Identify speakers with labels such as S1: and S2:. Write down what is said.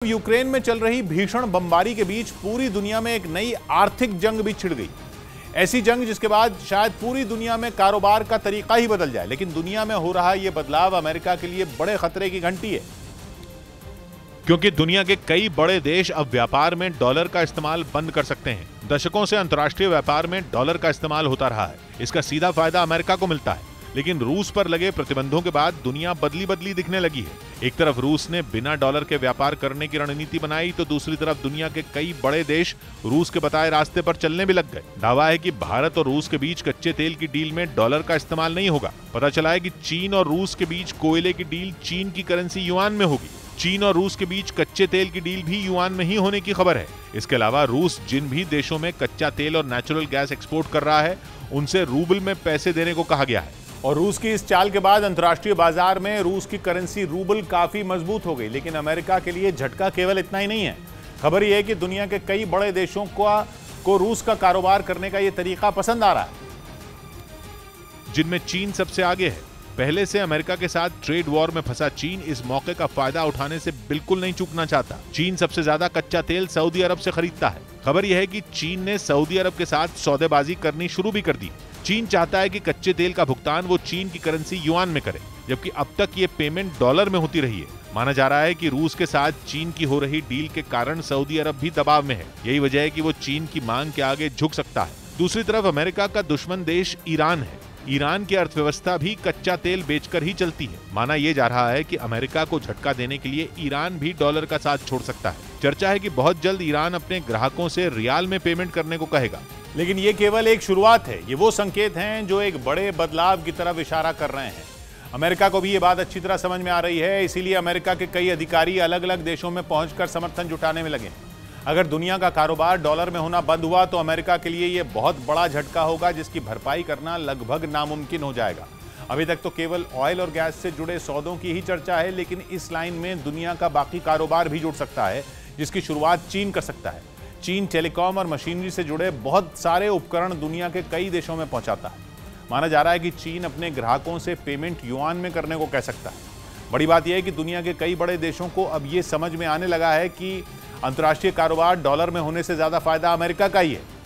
S1: Ukraine में चल रही भीषण बमबारी के बीच पूरी दुनिया में एक नई आर्थिक जंग भी छिड़ गई। ऐसी जंग जिसके बाद शायद पूरी दुनिया में कारोबार का तरीका ही बदल जाए। लेकिन दुनिया में हो रहा यह बदलाव अमेरिका के लिए बड़े खतरे की घंटी है,
S2: क्योंकि दुनिया के कई बड़े देश अब व्यापार में डॉलर का इस्तेमाल बंद कर सकते हैं। दशकों से अंतर्राष्ट्रीय व्यापार में डॉलर का इस्तेमाल होता रहा है। इसका सीधा फायदा अमेरिका को मिलता है, लेकिन रूस पर लगे प्रतिबंधों के बाद दुनिया बदली बदली दिखने लगी है। एक तरफ रूस ने बिना डॉलर के व्यापार करने की रणनीति बनाई, तो दूसरी तरफ दुनिया के कई बड़े देश रूस के बताए रास्ते पर चलने भी लग गए। दावा है कि भारत और रूस के बीच कच्चे तेल की डील में डॉलर का इस्तेमाल नहीं होगा। पता चला है कि चीन और रूस के बीच कोयले की डील चीन की करेंसी युआन में होगी। चीन और रूस के बीच कच्चे तेल की डील भी युआन में ही होने की खबर है। इसके अलावा रूस जिन भी देशों में कच्चा तेल और नेचुरल गैस एक्सपोर्ट कर रहा है, उनसे रूबल में पैसे देने को कहा गया है।
S1: और रूस की इस चाल के बाद अंतर्राष्ट्रीय बाजार में रूस की करेंसी रूबल काफी मजबूत हो गई। लेकिन अमेरिका के लिए झटका केवल इतना ही नहीं है। खबर यह है कि दुनिया के कई बड़े देशों को रूस का कारोबार करने का यह तरीका पसंद आ रहा है,
S2: जिनमें चीन सबसे आगे है। पहले से अमेरिका के साथ ट्रेड वॉर में फंसा चीन इस मौके का फायदा उठाने से बिल्कुल नहीं चूकना चाहता। चीन सबसे ज्यादा कच्चा तेल सऊदी अरब से खरीदता है। खबर यह है कि चीन ने सऊदी अरब के साथ सौदेबाजी करनी शुरू भी कर दी। चीन चाहता है कि कच्चे तेल का भुगतान वो चीन की करेंसी युआन में करे, जबकि अब तक ये पेमेंट डॉलर में होती रही है। माना जा रहा है कि रूस के साथ चीन की हो रही डील के कारण सऊदी अरब भी दबाव में है। यही वजह है कि वो चीन की मांग के आगे झुक सकता है। दूसरी तरफ अमेरिका का दुश्मन देश ईरान है। ईरान की अर्थव्यवस्था भी कच्चा तेल बेचकर ही चलती है। माना यह जा रहा है कि अमेरिका को झटका देने के लिए ईरान भी डॉलर का साथ छोड़ सकता है। चर्चा है कि बहुत जल्द ईरान अपने ग्राहकों से रियाल में पेमेंट करने को कहेगा।
S1: लेकिन ये केवल एक शुरुआत है। ये वो संकेत हैं जो एक बड़े बदलाव की तरफ इशारा कर रहे हैं। अमेरिका को भी ये बात अच्छी तरह समझ में आ रही है। इसीलिए अमेरिका के कई अधिकारी अलग अलग देशों में पहुंचकर समर्थन जुटाने में लगे। अगर दुनिया का कारोबार डॉलर में होना बंद हुआ तो अमेरिका के लिए यह बहुत बड़ा झटका होगा, जिसकी भरपाई करना लगभग नामुमकिन हो जाएगा। अभी तक तो केवल ऑयल और गैस से जुड़े सौदों की ही चर्चा है, लेकिन इस लाइन में दुनिया का बाकी कारोबार भी जुड़ सकता है, जिसकी शुरुआत चीन कर सकता है। चीन टेलीकॉम और मशीनरी से जुड़े बहुत सारे उपकरण दुनिया के कई देशों में पहुंचाता है। माना जा रहा है कि चीन अपने ग्राहकों से पेमेंट युआन में करने को कह सकता है। बड़ी बात यह है कि दुनिया के कई बड़े देशों को अब यह समझ में आने लगा है कि अंतर्राष्ट्रीय कारोबार डॉलर में होने से ज्यादा फायदा अमेरिका का ही है।